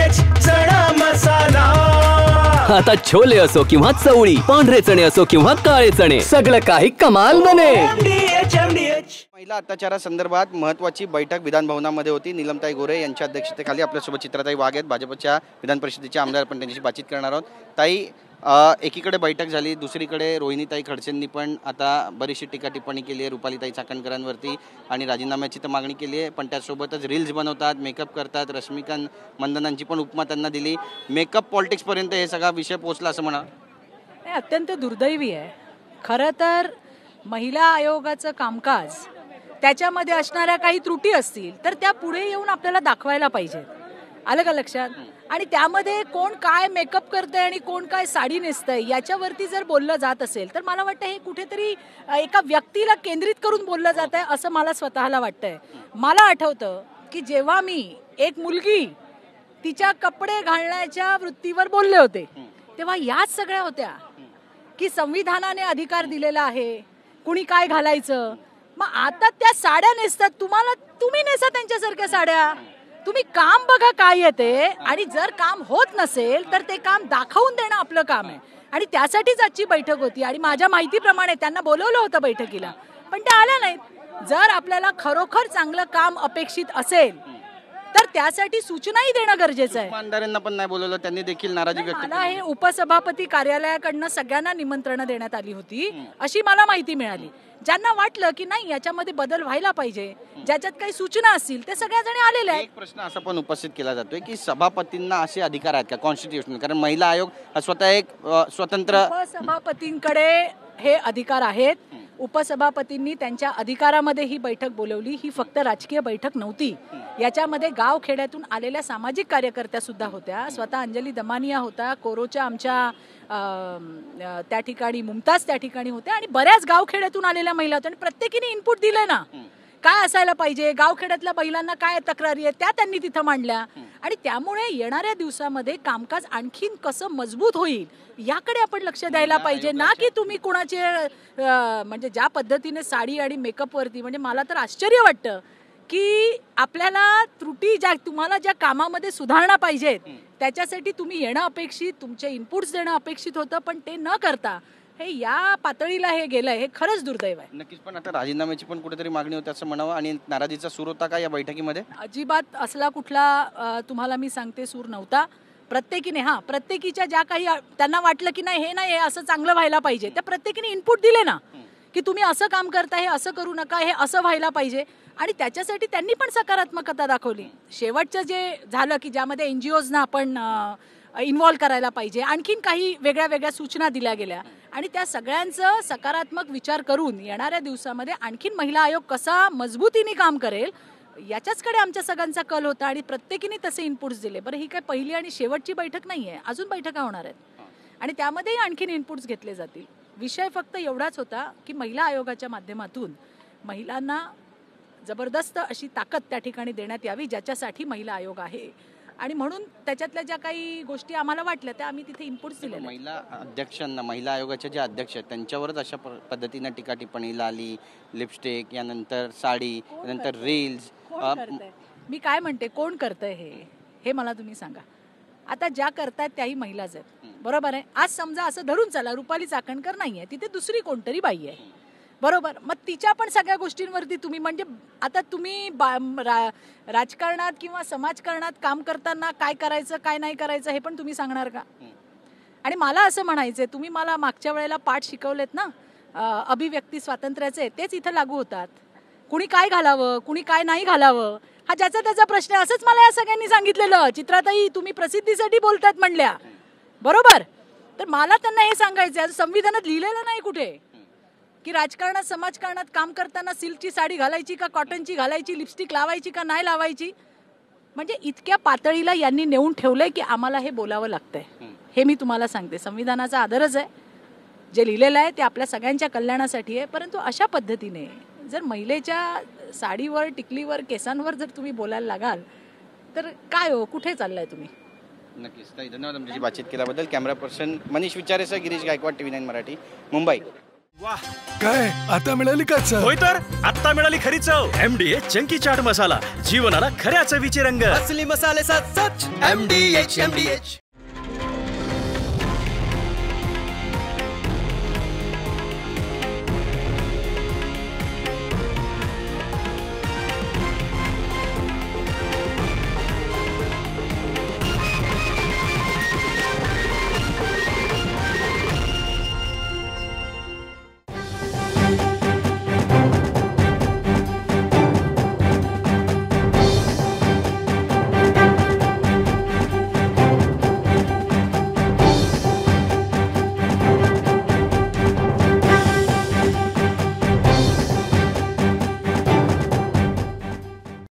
चणा मसाला। आता छोले असो किंवा चवळी, पांढरे चणे असो किंवा काळे चणे, सगळं काही कमाल बने। महिला अत्याचारासंदर्भात महत्त्वाची बैठक विधान भवनामध्ये होती। नीलमताई गोरे यांच्या अध्यक्षतेखाली आपल्यासोबत चित्राताई वाघ आहेत, भाजपच्या विधान परिषदेचे आमदार, पण त्यांच्याशी बातचीत करणार आहोत। ताई, एकीकडे बैठक झाली, दुसरीकडे रोहिणीताई खडसेंनी पण आता बरीचशी टीका टिप्पणी केली आहे रुपालीताई चाकणकरांवरती आणि राजीनाम्याची तर मागणी केली आहे, पण त्यासोबतच रील्स बनवतात, मेकअप करतात, रश्मिका मंदनांची पण उपमा त्यांना दिली। मेकअप पॉलिटिक्सपर्यंत हे सगळा विषय पोहोचला असं म्हणा। अत्यंत दुर्दैवी आहे। खरं तर महिला आयोगाचं कामकाज, त्याच्यामध्ये असणाऱ्या काही त्रुटी असतील तर त्या पुढे येऊन आपल्याला दाखवायला पाहिजे, आलं का लक्षात? आणि त्यामध्ये कोण काय मेकअप करतंय आणि कोण काय साडी नेसतंय याच्यावरती जर बोललं जात असेल तर मला वाटतं हे कुठेतरी एका व्यक्तीला केंद्रित करून बोललं जात आहे असं मला स्वतःला वाटतंय। मला आठवतं की जेव्हा मी एक मुलगी तिच्या कपडे घालण्याच्या वृत्तीवर बोलले होते तेव्हा याच सगळ्या होत्या की संविधानाने अधिकार दिलेला आहे, कुणी काय घालायचं। मग आता त्या साड्या नेसतात, तुम्ही नेसा त्यांच्यासारख्या साड्या, तुम्ही काम बघा काय येते, आणि जर काम होत नसेल तर ते काम दाखवून देणं आपलं काम आहे। आणि त्यासाठीच आजची बैठक होती आणि माझ्या माहितीप्रमाणे त्यांना बोलवलं होतं बैठकीला, पण त्या आल्या नाहीत। जर आपल्याला खरोखर चांगलं काम अपेक्षित असेल तर त्यासाठी सूचनाही देणं गरजेचं आहे। आमदारांना पण नाही बोलवलं, त्यांनी देखील नाराजी व्यक्त केली। मला हे उपसभापती कार्यालयाकडनं सगळ्यांना निमंत्रण देण्यात आली होती अशी मला माहिती मिळाली। ज्यांना वाटलं की नाही याच्यामध्ये बदल व्हायला पाहिजे, ज्याच्यात काही सूचना असतील ते सगळ्या जणी आलेले आहेत। एक प्रश्न असा पण उपस्थित केला जातोय की सभापतींना असे अधिकार आहेत का कॉन्स्टिट्यूशनल? कारण महिला आयोग स्वतः एक स्वतंत्र, उपसभापतींकडे हे अधिकार आहेत। उपसभापतींनी त्यांच्या अधिकारामध्ये ही बैठक बोलवली, ही फक्त राजकीय बैठक नव्हती। याच्यामध्ये गाव खेड्यातून आलेल्या सामाजिक कार्यकर्त्या सुद्धा होत्या, स्वतः अंजली दमानिया होता, कोरोच्या आमच्या त्या ठिकाणी मुमताज त्या ठिकाणी होत्या आणि बऱ्याच गावखेड्यातून आलेल्या महिला होत्या आणि प्रत्येकीने इनपुट दिले ना, काय असायला पाहिजे, गावखेड्यातल्या महिलांना काय तक्रारी आहेत त्या त्यांनी तिथं मांडल्या। आणि त्यामुळे येणाऱ्या दिवसामध्ये कामकाज आणखीन कसं मजबूत होईल याकडे आपण लक्ष द्यायला पाहिजे, ना की तुम्ही कुणाचे म्हणजे ज्या पद्धतीने साडी आणि मेकअप वरती, म्हणजे मला तर आश्चर्य वाटतं की आपल्याला त्रुटी तुम्हाला ज्या कामामध्ये सुधारणा पाहिजेत त्याच्यासाठी तुम्ही येणं अपेक्षित, तुमचे इनपुट्स देणं अपेक्षित होतं, पण ते न करता हे या पातळीला हे गेलंय, हे खरंच दुर्दैव आहे। नक्कीच, पण आता राजीनाम्याची पण कुठेतरी मागणी होती असं म्हणावं, आणि नाराजीचा सूर होता का या बैठकीमध्ये? अजिबात असला कुठला तुम्हाला मी सांगते सूर नव्हता। प्रत्येकीच्या ज्या काही त्यांना वाटलं की नाही हे असं चांगलं व्हायला पाहिजे, त्या प्रत्येकीने इनपुट दिले ना की तुम्ही असं काम करता, हे असं करू नका, हे असं व्हायला पाहिजे, आणि त्याच्यासाठी त्यांनी पण सकारात्मकता दाखवली। शेवटचं जे झालं की ज्यामध्ये एनजीओजना आपण इन्व्हॉल्व करायला पाहिजे, आणखीन काही वेगळ्या वेगळ्या सूचना दिल्या गेल्या, आणि त्या सगळ्यांचं सकारात्मक विचार करून येणाऱ्या दिवसामध्ये आणखीन महिला आयोग कसा मजबूतीने काम करेल याच्याचकडे आमच्या सगळ्यांचा कल होता आणि प्रत्येकीने तसे इनपुट्स दिले। बरं, ही काय पहिली आणि शेवटची बैठक नाही आहे, अजून बैठका होणार आहेत आणि त्यामध्येही आणखीन इनपुट्स घेतले जातील। विषय फक्त एवढाच होता की महिला आयोगाच्या माध्यमातून महिलांना जबरदस्त अशी ताकद त्या ठिकाणी देण्यात यावी ज्याच्यासाठी महिला आयोग आहे, आणि म्हणून त्याच्यातल्या ज्या काही गोष्टी आम्हाला वाटल्या त्या आम्ही तिथे इनपुट्स दिले। महिला अध्यक्षांना, महिला आयोगाच्या ज्या अध्यक्ष आहेत त्यांच्यावरच अशा पद्धतीने टीका टिप्पणी, लाली, लिपस्टिक, यानंतर साडी, यानंतर रील्स, मी काय म्हणते, कोण करतंय हे मला तुम्ही सांगा। आता ज्या करतायत त्याही महिलाच आहेत, बरोबर आहे। आज समजा असं धरून चला रुपाली चाकणकर नाहीये, तिथे दुसरी कोणतरी बाई आहे, बरोबर, मग तिच्या पण सगळ्या गोष्टींवरती तुम्ही, म्हणजे आता तुम्ही राजकारणात किंवा समाजकारणात काम करताना काय करायचं काय नाही करायचं हे पण तुम्ही सांगणार का? आणि मला असं म्हणायचंय, तुम्ही मला मागच्या वेळेला पाठ शिकवलेत ना अभिव्यक्ती स्वातंत्र्याचे, तेच इथं लागू होतात। कुणी काय घालावं, कुणी काय नाही घालावं हा ज्याचा त्याचा प्रश्न आहे, असंच मला या सगळ्यांनी सांगितलेलं। चित्राताई तुम्ही प्रसिद्धीसाठी बोलतात म्हणल्या, बरोबर, तर मला त्यांना हे सांगायचं, संविधानात लिहिलेलं नाही कुठे की राजकारणात समाजकारणात काम करताना सिल्कची साडी घालायची का कॉटनची घालायची, लिपस्टिक लावायची का नाही लावायची, म्हणजे इतक्या पातळीला यांनी नेऊन ठेवलंय की आम्हाला हे बोलावं लागतंय। हे मी तुम्हाला सांगते, संविधानाचा आदरच आहे, जे लिहिलेलं आहे ते आपल्या सगळ्यांच्या कल्याणासाठी आहे, परंतु अशा पद्धतीने जर महिलेच्या साडीवर, टिकलीवर, केसांवर जर तुम्ही बोलायला लागाल तर काय हो, कुठे चाललाय तुम्ही? नक्कीच ताई, धन्यवाद आमची बातचीत केल्याबद्दल। कॅमेरा पर्सन मनीष विचारेसह गिरीश गायकवाड, TV9 मराठी, मुंबई। काय आता मिळाली का चव? होय तर आता मिळाली खरी चव. MDH चंकी चाट मसाला, जीवनाला खऱ्या चवीचे रंग. असली मसाले सच MDH